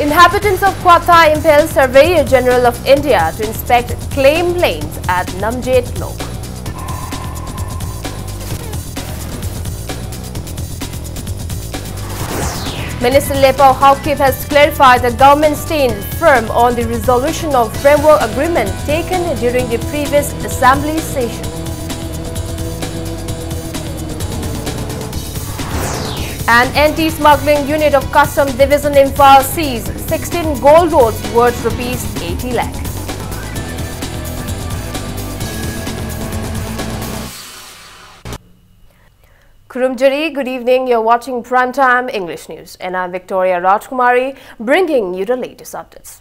Inhabitants of Kwatha impel Surveyor General of India to inspect claim lanes at Namjet Lok. Minister Lepao Haokip has clarified the government stands firm on the resolution of framework agreement taken during the previous assembly session. An anti-smuggling unit of Custom Division Imphal seized 16 gold notes worth rupees 80 lakh. Kurumjari, good evening. You're watching Primetime English News and I'm Victoria Rajkumari bringing you the latest updates.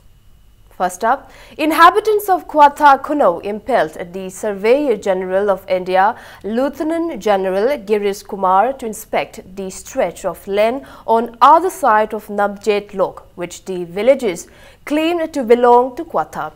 First up, inhabitants of Kwatha Kuno impelled the Surveyor General of India, Lieutenant General Girish Kumar, to inspect the stretch of land on other side of Namjet Lok, which the villagers claimed to belong to Kwatha.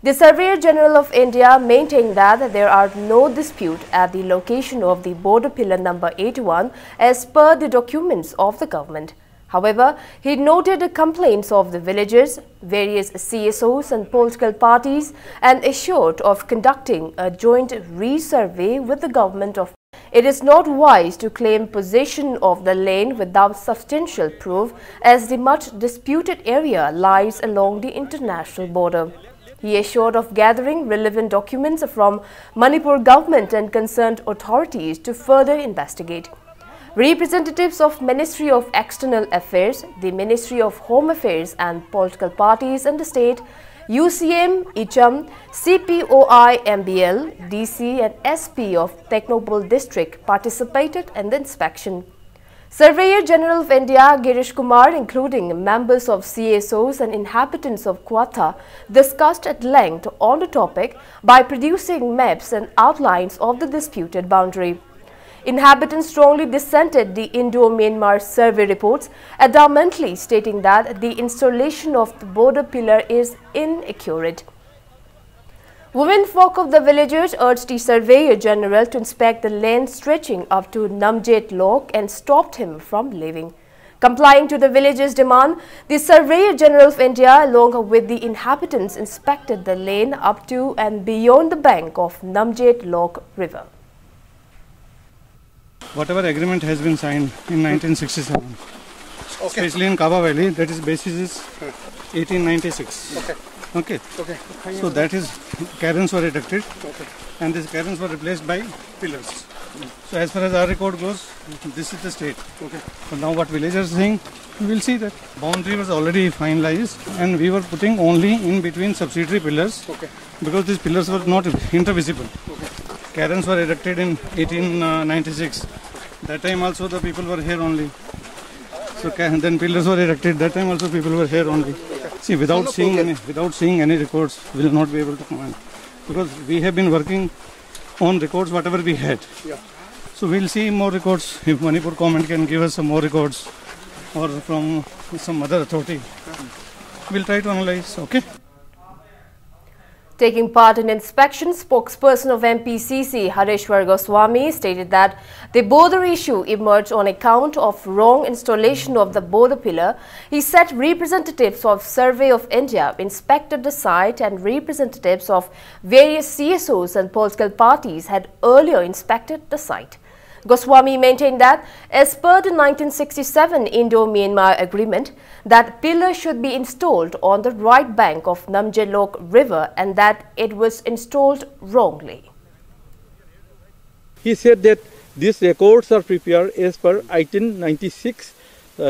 The Surveyor General of India maintained that there are no dispute at the location of the border pillar number 81 as per the documents of the government. However, he noted the complaints of the villagers, various CSOs and political parties and assured of conducting a joint resurvey with the government of It is not wise to claim possession of the land without substantial proof as the much disputed area lies along the international border. He assured of gathering relevant documents from Manipur government and concerned authorities to further investigate. Representatives of Ministry of External Affairs, the Ministry of Home Affairs and political parties in the state, UCM, ICHM, CPOI, MBL, DC and SP of Technopole district participated in the inspection. Surveyor General of India, Girish Kumar, including members of CSOs and inhabitants of Kwatha, discussed at length on the topic by producing maps and outlines of the disputed boundary. Inhabitants strongly dissented the Indo-Myanmar survey reports, adamantly stating that the installation of the border pillar is inaccurate. Womenfolk of the villagers urged the Surveyor General to inspect the land stretching up to Namjet Lok and stopped him from leaving. Complying to the villagers' demand, the Surveyor General of India along with the inhabitants inspected the lane up to and beyond the bank of Namjet Lok river. Whatever agreement has been signed in 1967, especially in Kaba Valley, that is basis is 1896. Okay. So that is cairns were erected, and these cairns were replaced by pillars. So as far as our record goes, this is the state. So now what villagers are saying, we will see that boundary was already finalized, and we were putting only in between subsidiary pillars because these pillars were not intervisible. Cairns were erected in 1896. That time also the people were here only. So then pillars were erected. That time also people were here only. See, without seeing any records, we will not be able to comment because we have been working on records whatever we had. So we will see more records if Manipur government can give us some more records or from some other authority. We'll try to analyze. Okay. Taking part in inspection, spokesperson of MPCC Hareshwar Goswami stated that the border issue emerged on account of wrong installation of the border pillar. He said representatives of Survey of India inspected the site and representatives of various CSOs and political parties had earlier inspected the site. Goswami maintained that as per the 1967 Indo-Myanmar agreement, that pillar should be installed on the right bank of Namjet Lok river and that it was installed wrongly. He said that these records are prepared as per 1896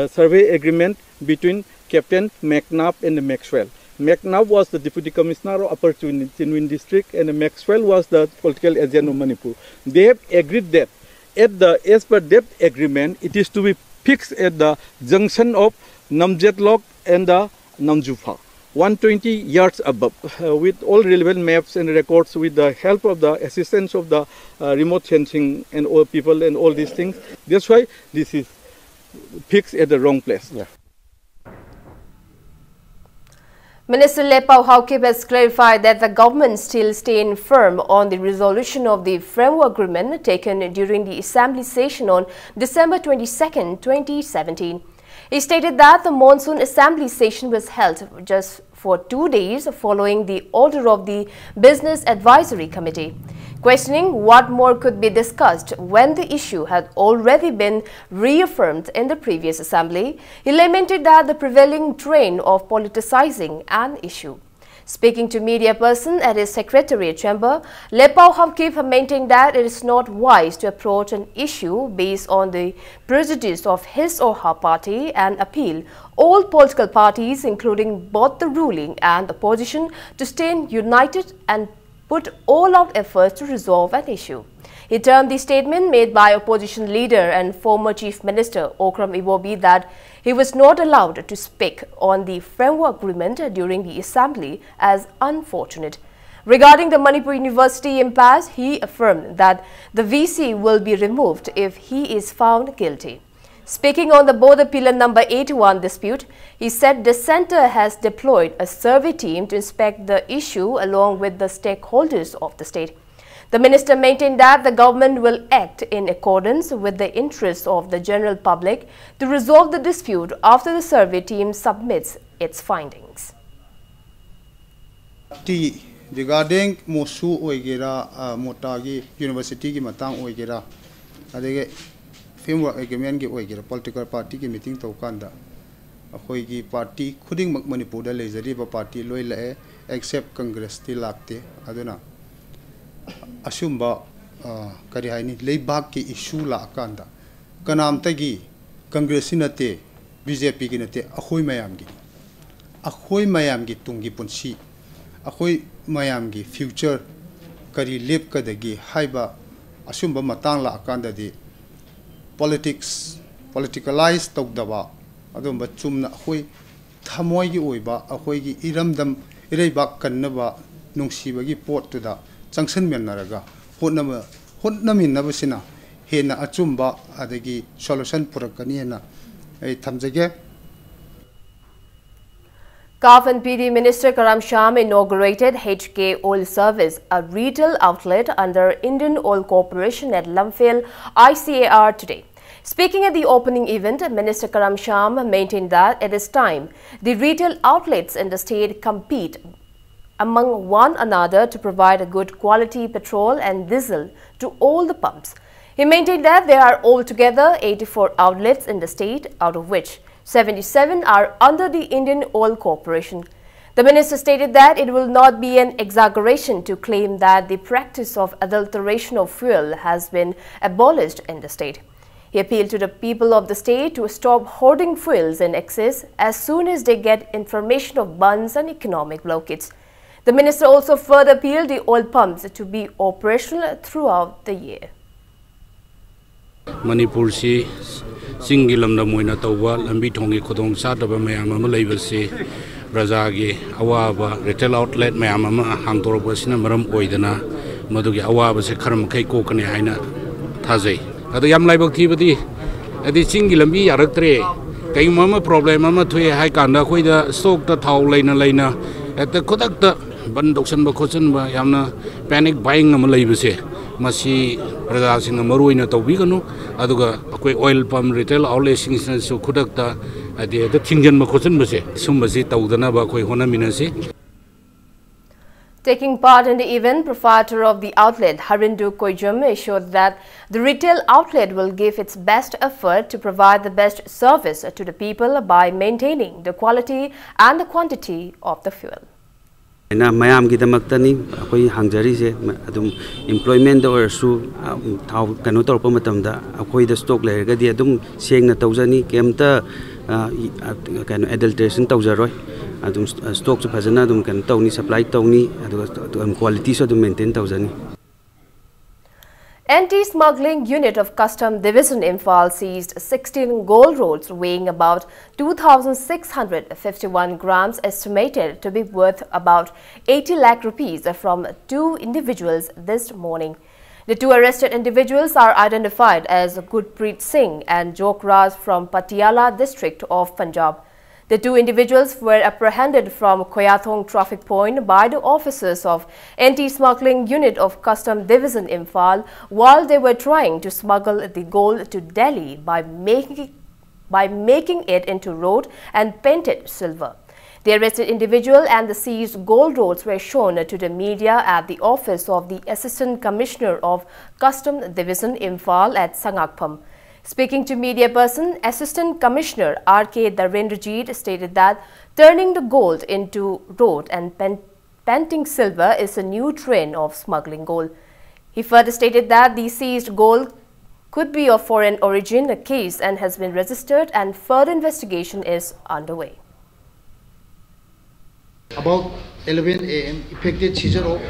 survey agreement between Captain McNabb and Maxwell. McNabb was the Deputy Commissioner of Upper Chinwin district and Maxwell was the political agent of Manipur. They have agreed that as per that agreement, it is to be fixed at the junction of Namjet Lok and the Namjufa, 120 yards above, with all relevant maps and records with the help of the assistance of the remote sensing and all people and all these things. That's why this is fixed at the wrong place. Minister Lepao Haokip has clarified that the government still stands firm on the resolution of the framework agreement taken during the assembly session on December 22, 2017. He stated that the monsoon assembly session was held just for 2 days following the order of the Business Advisory Committee. Questioning what more could be discussed when the issue had already been reaffirmed in the previous assembly, he lamented that the prevailing trend of politicizing an issue. Speaking to media person at his secretariat chamber, Lepao Hamkip maintained that it is not wise to approach an issue based on the prejudice of his or her party and appeal all political parties, including both the ruling and the opposition, to stay united and put all-out efforts to resolve an issue. He termed the statement made by opposition leader and former Chief Minister Okram Iwobi that he was not allowed to speak on the framework agreement during the assembly as unfortunate. Regarding the Manipur University impasse, he affirmed that the VC will be removed if he is found guilty. Speaking on the border pillar number 81 dispute, he said the centre has deployed a survey team to inspect the issue along with the stakeholders of the state. The minister maintained that the government will act in accordance with the interests of the general public to resolve the dispute after the survey team submits its findings. Regarding Mosu Oigera, Motagi University Matang Oigera, framework agreement Oigera, political party meeting Tokanda, a Hoigi party, Kuding Manipur, the Lazariba party, Loyla, except Congress still lacte, Aduna. Asumba Karihaini, Laybaki issue la Kanda. Kanam Tagi, Congress inate, BJP Ginate, Ahoy Mayamgi. Ahoy Mayamgi Tungi Punsi. Ahoy Mayamgi future Kari Lip Kadagi, Haiba, Asumba Matang la Kanda de politicalized Tokdaba, Adumba Chumna Hoy Tamoy Oiba, Ahoy Iramdam, Irebak Kanaba, Nungsibagi port to the Junction Menaraga, Hotnamin Navasina, Hena Achumba, Adagi, solution for a Kaniana, a Tamzage. CAF and PD Minister Karam Sham inaugurated HK Oil Service, a retail outlet under Indian Oil Corporation at Lumphale, ICAR today. Speaking at the opening event, Minister Karam Sham maintained that it is time the retail outlets in the state compete among one another to provide a good quality petrol and diesel to all the pumps. He maintained that there are altogether 84 outlets in the state, out of which 77 are under the Indian Oil Corporation. The minister stated that it will not be an exaggeration to claim that the practice of adulteration of fuel has been abolished in the state. He appealed to the people of the state to stop hoarding fuels in excess as soon as they get information of bunds and economic blockades. The minister also further appealed the oil pumps to be operational throughout the year. Manipur si Singilam the Moina Towa, Lambitongi Kodong Sataba Mayama Labasi, Brazagi, Awaba, retail outlet Mayama, Hantorabasina Maram Oidana, Madugi Awaba Sekaram Keiko Kanaina Taze. At the Yam Libactivity at the Singilambi Araktre, Kay Mama problem, Mama to a high kanda, Huida, Stoke the Tau Lena at the Kodakta, Bandoxan Bakosan, Yamna, panic buying a Malayvase. Masi Radasing a Maruina Tobigano, Aduga, oil pump retail, all lessons so Kudakta at the Tingan Makosan Mase, Sumbasi Taudanaba Hona Minasi. Taking part in the event, proprietor of the outlet, Harindu Koijum, assured that the retail outlet will give its best effort to provide the best service to the people by maintaining the quality and the quantity of the fuel. Mayam Gidamaktani, Akoi Hangjarise, employment or su Kanotor Pomatamda, Akoi the stock layer, Gadiadum, saying the Tausani, Kemta, can adulteration Tauzaroi, Adum stocks of Hazanadum can Tony supply Tony, and quality so to maintain Tausani. Anti-smuggling unit of Custom Division Imphal seized 16 gold rolls weighing about 2,651 grams estimated to be worth about 80 lakh rupees from 2 individuals this morning. The 2 arrested individuals are identified as Gurpreet Singh and Jokraj from Patiala district of Punjab. The 2 individuals were apprehended from Koyathong traffic point by the officers of Anti-Smuggling Unit of Custom Division Imphal while they were trying to smuggle the gold to Delhi by making by making it into road and painted silver. The arrested individual and the seized gold rods were shown to the media at the office of the Assistant Commissioner of Customs Division Imphal at Sangakpham. Speaking to media person, Assistant Commissioner R.K. Darendrajit stated that turning the gold into road and painting silver is a new trend of smuggling gold. He further stated that the seized gold could be of foreign origin, a case and has been registered and further investigation is underway. About 11 a.m., effected seizure of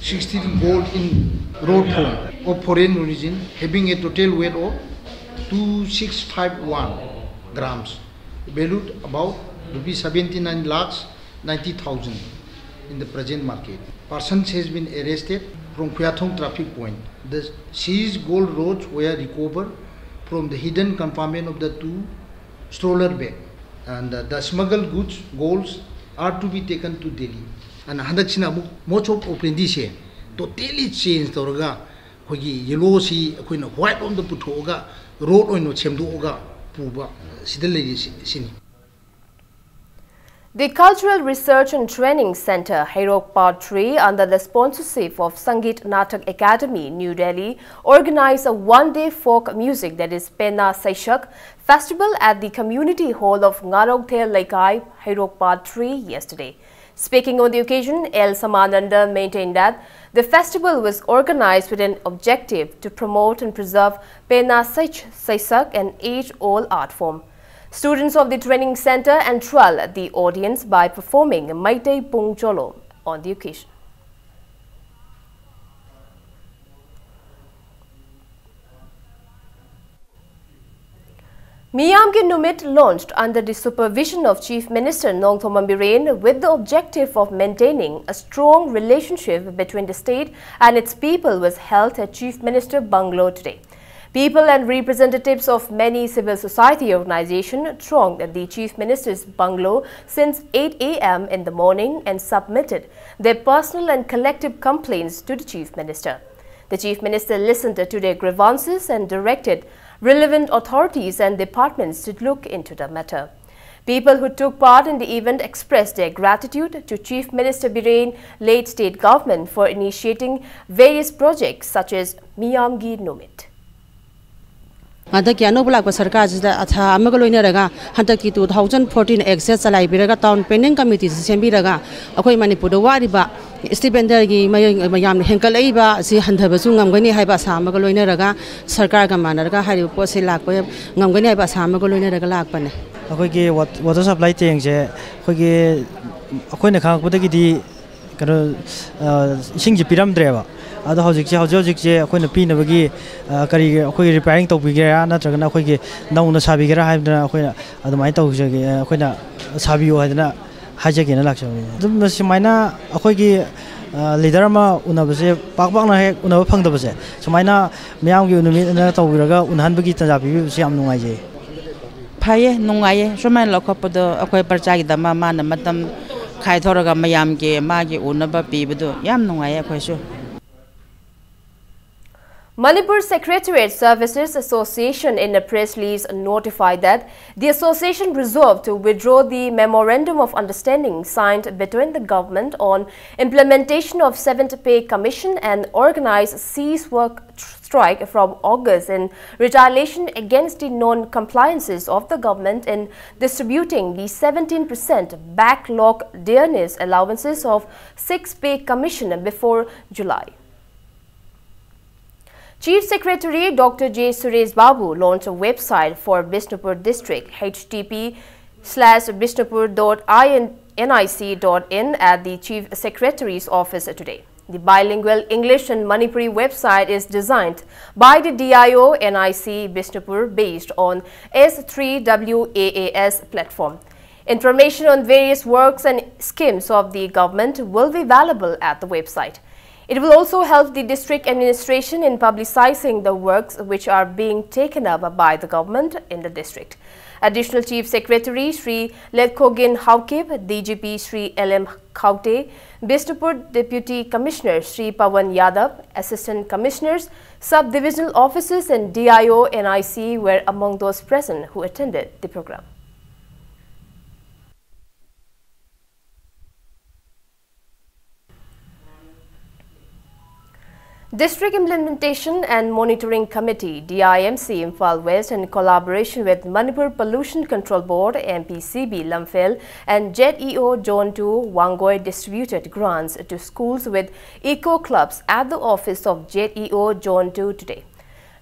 16 gold in road form of foreign origin, having a total weight of 2651 grams, valued about rupees 79 lakhs 90,000 in the present market. Persons has been arrested from Khuyathong traffic point. The seized gold rods were recovered from the hidden compartment of the two stroller bag, and the smuggled goods golds are to be taken to Delhi. And hadaksina most of opendi se totally changed toraga hogi yellow si akoina white on the putoga road oino chemdoga puba sidalei sini. The Cultural Research and Training Center, Hairok 3, under the sponsorship of Sangeet Natak Academy, New Delhi, organized a one-day folk music, that is Pena Saishak, festival at the community hall of Ngarogthel Laikai, Hairok 3 yesterday. Speaking on the occasion, L. Samananda maintained that the festival was organized with an objective to promote and preserve Pena Saishak, an age-old art form. Students of the training center enthralled the audience by performing Maitei Pung Cholo on the occasion. Miyamgi Numit launched under the supervision of Chief Minister Nongthomam Biren with the objective of maintaining a strong relationship between the state and its people was held at Chief Minister Bungalow today. People and representatives of many civil society organizations thronged the Chief Minister's bungalow since 8 a.m. in the morning and submitted their personal and collective complaints to the Chief Minister. The Chief Minister listened to their grievances and directed relevant authorities and departments to look into the matter. People who took part in the event expressed their gratitude to Chief Minister Biren, late state government, for initiating various projects such as Miyamgi Numit. Adaki anobu lakpa sarkar jida atha amaga loina raga hantaki 2014 access chalai biraga town pending committee sembi raga akoi Manipur da wariba stipender gi mayam henkalai ba si handhaba su ngamgani haiba samaga loina raga sarkar ga manarga hari po se lakpa ngamgani haiba samaga loina raga lakpa ne akoi gi water supply tank je akoi gi akoi na khang pudagi di karo ising ji piram dreba ado hojik je akoi na pina bagi kari akoi repairing to bigera natragana akoi gi nauna sabigera haibna akoi adumai to je akoi na sabiyo haidana hajage na laksawi dum simaina akoi gi leader ma unabase pakpak na he unaba phangdabase simaina miyam gi unumi na to biraga unhan bagi tajabi si am nungai je phaye nungai somai lokhopodo akoi parcha gi dama ma na matam khai thoraga mayam ge ma gi unaba pibudo yam nungai akoi su. Manipur Secretariat Services Association in a press release notified that the association resolved to withdraw the Memorandum of Understanding signed between the government on implementation of 7th Pay Commission and organized cease work strike from August in retaliation against the non-compliances of the government in distributing the 17% backlog dearness allowances of 6th Pay Commission before July. Chief Secretary Dr. J. Suresh Babu launched a website for Bishnupur district, http:/bishnupur.nic.in at the Chief Secretary's office today. The bilingual English and Manipuri website is designed by the DIO NIC Bishnupur based on S3WAAS platform. Information on various works and schemes of the government will be available at the website. It will also help the district administration in publicizing the works which are being taken up by the government in the district. Additional Chief Secretary Sri Letkogin Haukib, DGP Sri LM Khaute, Bishnupur Deputy Commissioner Sri Pawan Yadav, Assistant Commissioners, Sub-Divisional Officers and DIO NIC were among those present who attended the program. District Implementation and Monitoring Committee DIMC Imphal West in collaboration with Manipur Pollution Control Board MPCB Lamphel and JEO Zone 2 Wangoi distributed grants to schools with eco clubs at the office of JEO Zone 2 today.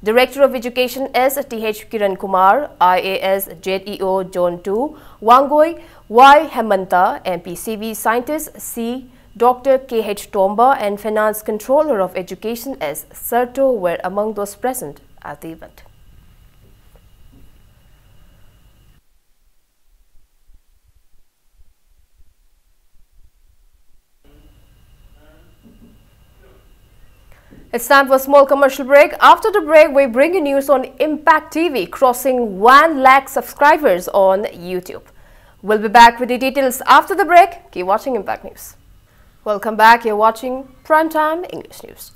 Director of Education S. T.H. Kiran Kumar, IAS JEO Zone 2 Wangoi Y. Hemanta, MPCB Scientist C. Dr. K.H. Tomba and Finance Controller of Education S. Serto were among those present at the event. It's time for a small commercial break. After the break, we bring you news on Impact TV crossing 1 lakh subscribers on YouTube. We'll be back with the details after the break. Keep watching Impact News. Welcome back. You're watching Primetime English News.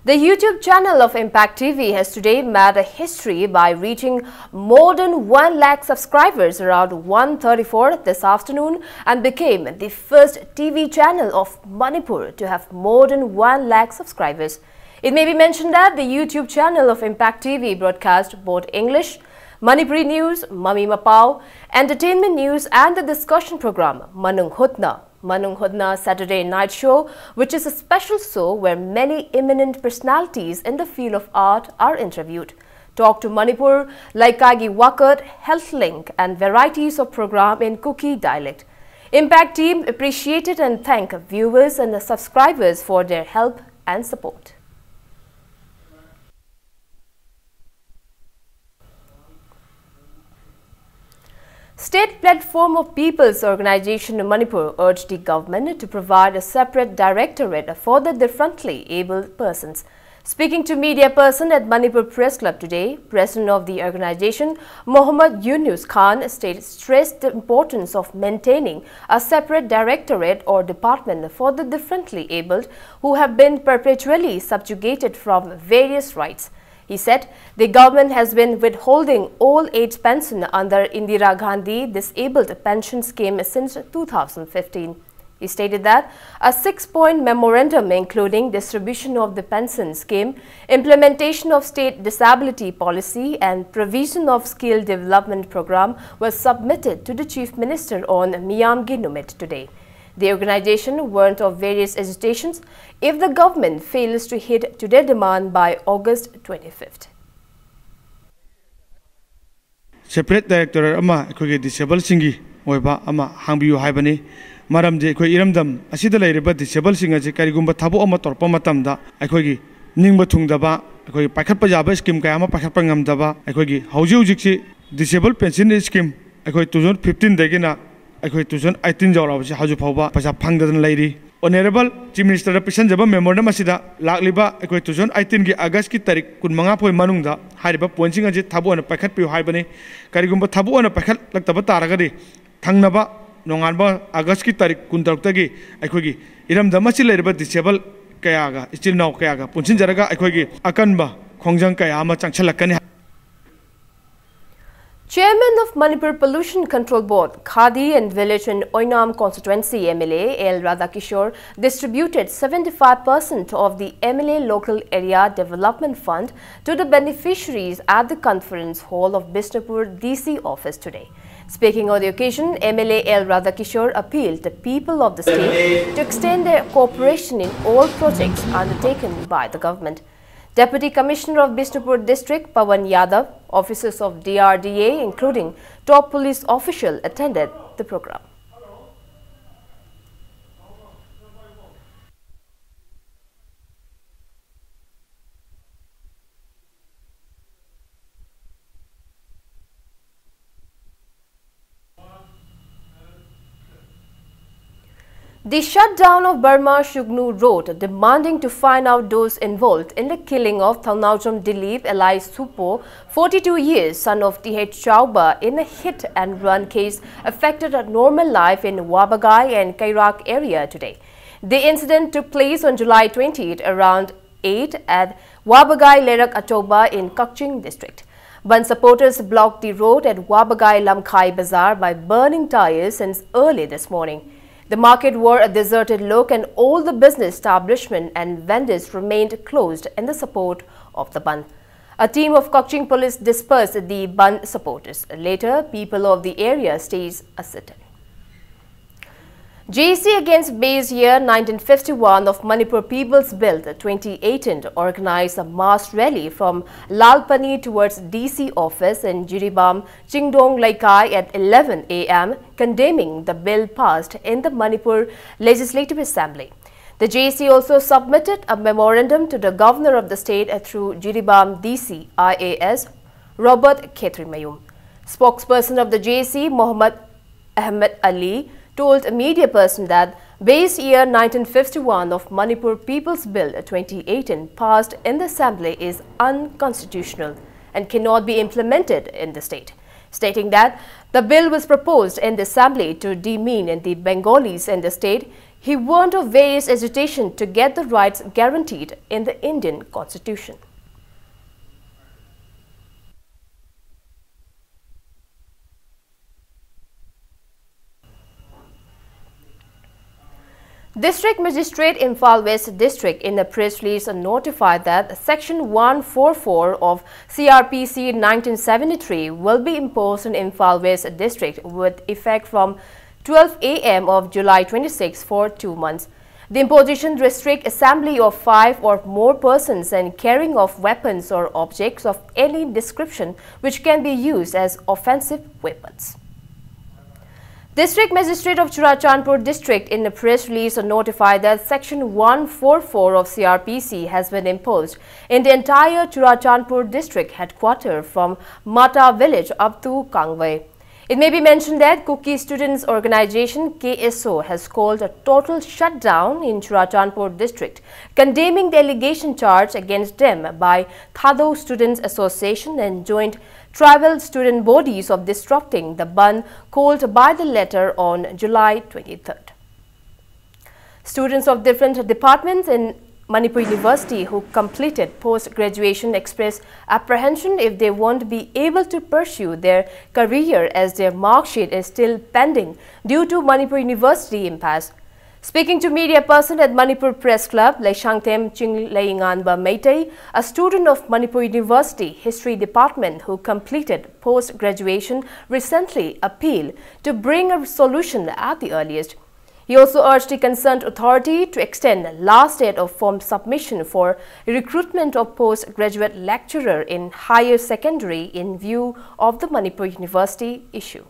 The YouTube channel of Impact TV has today made a history by reaching more than 1 lakh subscribers around 1:34 this afternoon and became the first TV channel of Manipur to have more than 1 lakh subscribers. It may be mentioned that the YouTube channel of Impact TV broadcasts both English, Manipuri news, Mami Mapao, entertainment news and the discussion program Manung Hudna Saturday Night Show, which is a special show where many eminent personalities in the field of art are interviewed. Talk to Manipur, Laikagi Wakat, Health Link and varieties of program in Kuki dialect. Impact team appreciated and thank viewers and the subscribers for their help and support. State Platform of People's Organization in Manipur urged the government to provide a separate directorate for the differently abled persons. Speaking to media person at Manipur Press Club today, President of the organization, Mohammad Yunus Khan, stressed the importance of maintaining a separate directorate or department for the differently abled who have been perpetually subjugated from various rights. He said the government has been withholding all age pension under Indira Gandhi Disabled Pension Scheme since 2015. He stated that a 6-point memorandum including distribution of the pension scheme, implementation of state disability policy and provision of skill development program was submitted to the Chief Minister on Miyamgi Numit today. The organization warned of various hesitations if the government fails to hit to their demand by August 25th. Separate Director ama akogi disabled singi oiba ama hangbiu haibani maramje akoi iramdam asida leiriba disabled singa je karigumba thabo ama torpa matamda akogi ningba thungdaba akoi pakhatpa jaba scheme kaya ama pakhatpa ngamdaba akogi hauji hujikchi disabled pension scheme akoi 2015 dagina akoi 2018 jawrabasi haju phawba paisa phangdadan leiri. Honorable Chief Minister Pisan Jaba Memorandum asida lakliba akoi 2018 gi August ki tarik 15 phoi manungda hariba pointing aje thabu ana pakhat pi haibani karigumba thabu ana pakhat laktaba taragadi thangnaba nonganba August ki tarik 16 tagi akoi gi iramda masi leiriba disable kaya ga still now kaya ga punchin jaraga akoi gi akanba khongjang kaya ama changchalakani. Chairman of Manipur Pollution Control Board, Khadi and Village and Oinam Constituency MLA L. Radhakishore distributed 75% of the MLA Local Area Development Fund to the beneficiaries at the conference hall of Bishnupur DC office today. Speaking on the occasion, MLA L. Radhakishore appealed to people of the state to extend their cooperation in all projects undertaken by the government. Deputy Commissioner of Bishnupur District, Pawan Yadav, officers of DRDA, including top police official, attended the program. The shutdown of Burma Shugnu wrote demanding to find out those involved in the killing of Thalnaujam Dilip Eli Supo, 42 years, son of T.H. Chauba, in a hit-and-run case affected a normal life in Wabagai and Kairak area today. The incident took place on July 28 around 8 at Wabagai Lerak Atoba in Kakching district. Band supporters blocked the road at Wabagai Lamkhai Bazaar by burning tires since early this morning. The market wore a deserted look and all the business establishments and vendors remained closed in the support of the Band. A team of Kakching police dispersed the Band supporters. Later, people of the area staged a sit-in. JC against base year 1951 of Manipur People's Bill 2018 organized a mass rally from Lalpani towards DC office in Jiribam, Chingdong Laikai at 11 a.m. condemning the bill passed in the Manipur Legislative Assembly. The JC also submitted a memorandum to the governor of the state through Jiribam DC IAS Robert Khetrimayum. Spokesperson of the JC Mohammad Ahmed Ali told a media person that base year 1951 of Manipur People's Bill 2018 passed in the assembly is unconstitutional and cannot be implemented in the state, stating that the bill was proposed in the assembly to demean the Bengalis in the state. He warned of various agitation to get the rights guaranteed in the Indian constitution. District Magistrate Imphal West District in a press release notified that Section 144 of CRPC 1973 will be imposed in Imphal West District with effect from 12 a.m. of July 26 for 2 months. The imposition restricts assembly of 5 or more persons and carrying of weapons or objects of any description which can be used as offensive weapons. District Magistrate of Churachandpur District in a press release notified that Section 144 of CRPC has been imposed in the entire Churachandpur District headquarters from Mata village up to Kangwai. It may be mentioned that Kuki Students Organization KSO has called a total shutdown in Churachandpur District, condemning the allegation charged against them by Thado Students Association and Joint Tribal Student Bodies of disrupting the Band called by the letter on July 23rd. Students of different departments in Manipur University who completed post-graduation expressed apprehension if they won't be able to pursue their career as their mark sheet is still pending due to Manipur University impasse. Speaking to media person at Manipur Press Club, Laishangtem Chinglainganba Meitei, a student of Manipur University History Department who completed post-graduation, recently appealed to bring a solution at the earliest. He also urged the concerned authority to extend the last date of form submission for recruitment of postgraduate lecturer in higher secondary in view of the Manipur University issue.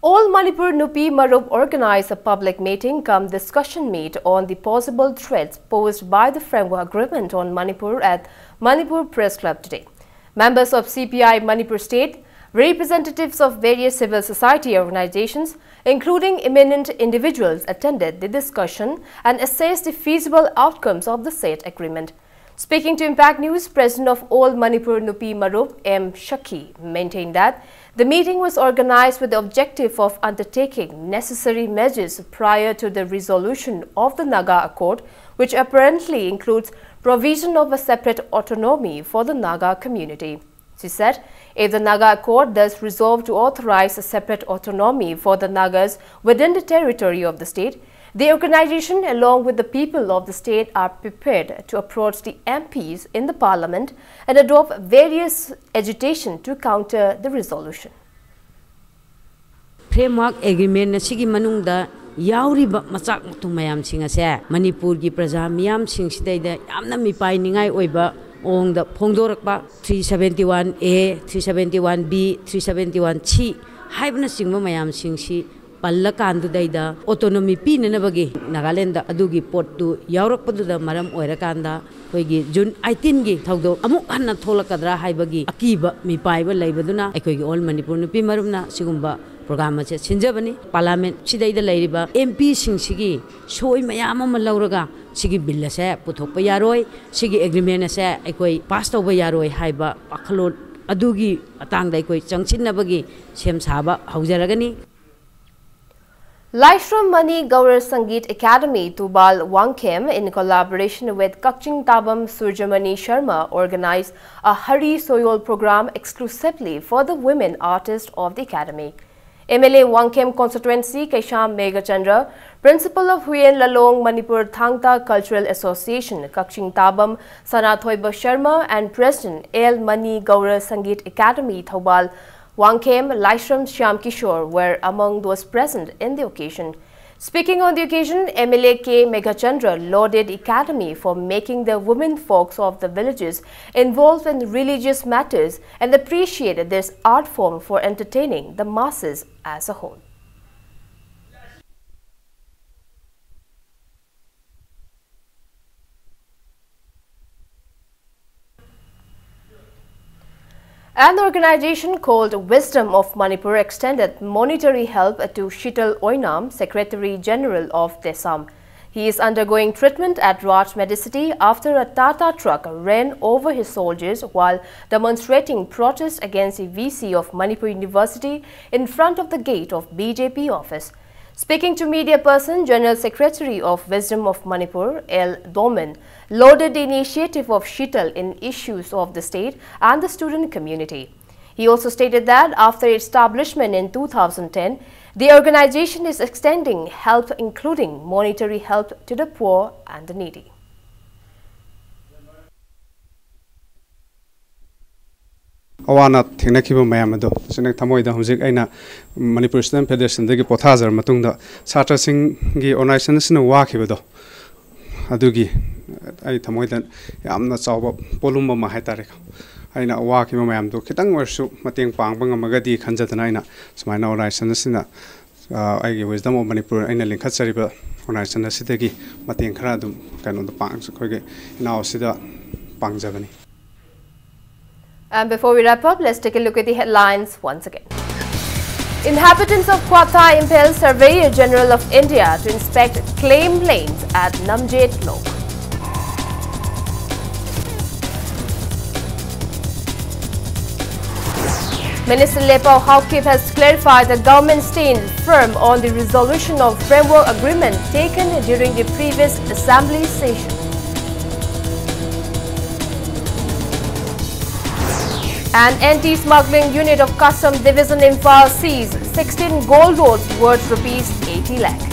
All Manipur Nupi Marup organized a public meeting cum discussion meet on the possible threats posed by the framework agreement on Manipur at Manipur Press Club today. Members of CPI Manipur State, representatives of various civil society organizations, including eminent individuals, attended the discussion and assessed the feasible outcomes of the said agreement. Speaking to Impact News, President of All Manipur Nupi Marup, M. Shaki, maintained that the meeting was organized with the objective of undertaking necessary measures prior to the resolution of the Naga Accord, which apparently includes provision of a separate autonomy for the Naga community. She said, if the Naga Accord does resolve to authorize a separate autonomy for the Nagas within the territory of the state, the organization, along with the people of the state, are prepared to approach the MPs in the parliament and adopt various agitation to counter the resolution. Framework agreement asigi manungda yauriba machak mutu mayam singa se Manipur gi praja miyam sing sidaida yamna mipai ningai oiba ongda phongdorakba 371A 371B 371C haibna singma mayam singsi palla kandudaida autonomy pinanabagi Nagaland adugi port to Europaduda maram oirakanda koigi June 18 gi thawdo amuk hanna tholakadra haibagi akiba mi paiba leibaduna ekoigi all Manipur nupi marumna sigumba program che sinjabani parliament sidaida leiriba MP singsigi soi mayam ama lauraga sigi bill se puthokpa yaroi sigi agreement se ekoi pass tawba yaroi haiba pakhalot adugi atang dai koi changchinnabagi sem saba haujaragani Laishram Mani Gaur Sangeet Academy Tubal Wangkhem in collaboration with Kakching Tabam Surjamani Sharma organized a Hari Soyol program exclusively for the women artists of the academy. MLA Wangkhem constituency Kaisham Megachandra, principal of Huyen Lalong Manipur Thangta Cultural Association Kakching Tabam Sanathoiba Sharma and President El Mani Gaur Sangeet Academy Thobal Wangkhem, Laishram Shyam Kishore were among those present in the occasion. Speaking on the occasion, MLA K. Megachandra lauded Academy for making the women folks of the villages involved in religious matters and appreciated this art form for entertaining the masses as a whole. An organization called Wisdom of Manipur extended monetary help to Shital Oinam, Secretary General of Desam. He is undergoing treatment at Raj Medicity after a Tata truck ran over his soldiers while demonstrating protest against the VC of Manipur University in front of the gate of BJP office. Speaking to media person, General Secretary of Wisdom of Manipur, L. Doman, lauded the initiative of Shital in issues of the state and the student community. He also stated that after its establishment in 2010, the organization is extending help including monetary help to the poor and the needy. Awana thengnakiba mayam ado sene thamoida hojik aina Manipur Student Federation dagi pothajar matungda chatra sing gi organization sina wakhiba do adugi ai thamoida yamna chawba polumba ma haitare aina wakhiba mayam do khitang warsu mateng pangba ngamagadi khanjadana aina sumaina organization sina ai gi Wisdom of Manipur aina linkhatsariba organization sidagi mateng khara dum kanu da pang khoge now sida pangjabani. And before we wrap up, let's take a look at the headlines once again. Inhabitants of Kwata impel Surveyor General of India to inspect claim lanes at Namjet Lok. Minister Lepao Haukip has clarified the government stands firm on the resolution of framework agreement taken during the previous assembly session. An anti-smuggling unit of Custom Division in Imphal seized 16 gold rolls worth ₹80 lakh.